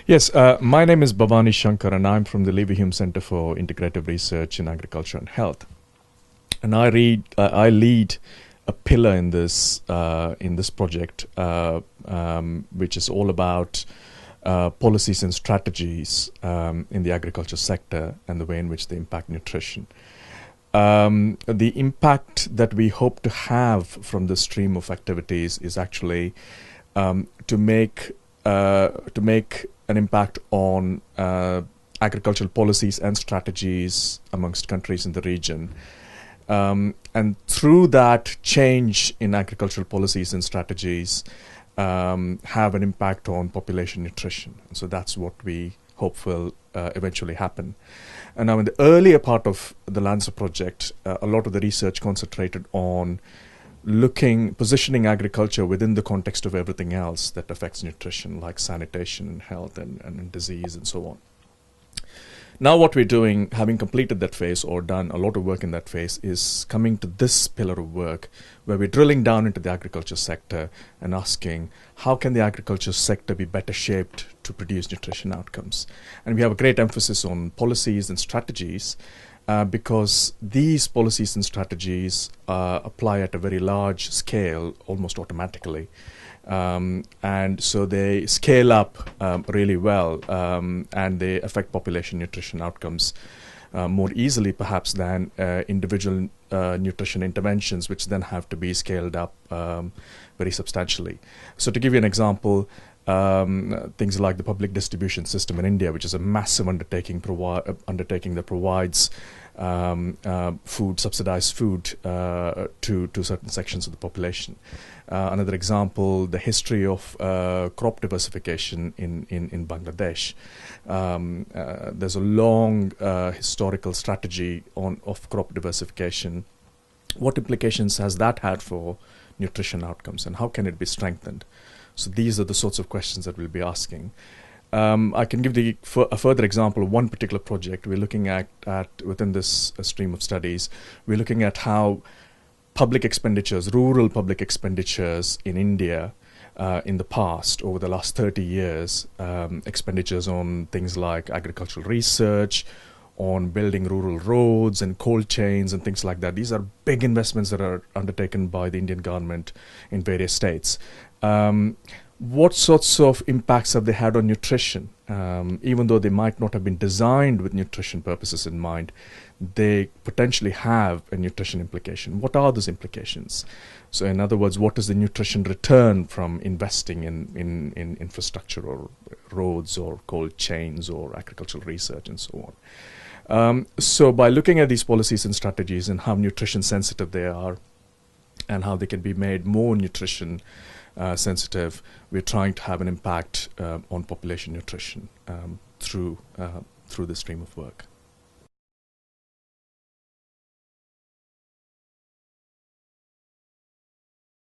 Yes, my name is Bhavani Shankar, and I'm from the Leverhulme Center for Integrative Research in Agriculture and Health. And I lead a pillar in this project, which is all about policies and strategies in the agriculture sector and the way in which they impact nutrition. The impact that we hope to have from this stream of activities is actually to make an impact on agricultural policies and strategies amongst countries in the region. And through that change in agricultural policies and strategies, have an impact on population nutrition. And so that's what we hope will eventually happen. And now in the earlier part of the LANSA project, a lot of the research concentrated on positioning agriculture within the context of everything else that affects nutrition, like sanitation and health and disease and so on. Now what we're doing, having completed that phase or done a lot of work in that phase, is coming to this pillar of work where we're drilling down into the agriculture sector and asking how can the agriculture sector be better shaped to produce nutrition outcomes. And we have a great emphasis on policies and strategies because these policies and strategies apply at a very large scale almost automatically. And so they scale up really well and they affect population nutrition outcomes more easily perhaps than individual nutrition interventions, which then have to be scaled up very substantially. So to give you an example, things like the public distribution system in India, which is a massive undertaking that provides subsidized food to certain sections of the population. Another example, the history of crop diversification in Bangladesh. There's a long historical strategy of crop diversification. What implications has that had for nutrition outcomes, and how can it be strengthened? So these are the sorts of questions that we'll be asking. I can give a further example of one particular project we're looking at within this stream of studies. We're looking at how rural public expenditures in India in the past, over the last 30 years, expenditures on things like agricultural research, on building rural roads and cold chains and things like that. These are big investments that are undertaken by the Indian government in various states. What sorts of impacts have they had on nutrition? Even though they might not have been designed with nutrition purposes in mind, they potentially have a nutrition implication. What are those implications? So in other words, what is the nutrition return from investing in infrastructure or roads or cold chains or agricultural research and so on? So by looking at these policies and strategies and how nutrition sensitive they are and how they can be made more nutrition sensitive, we're trying to have an impact on population nutrition through this stream of work.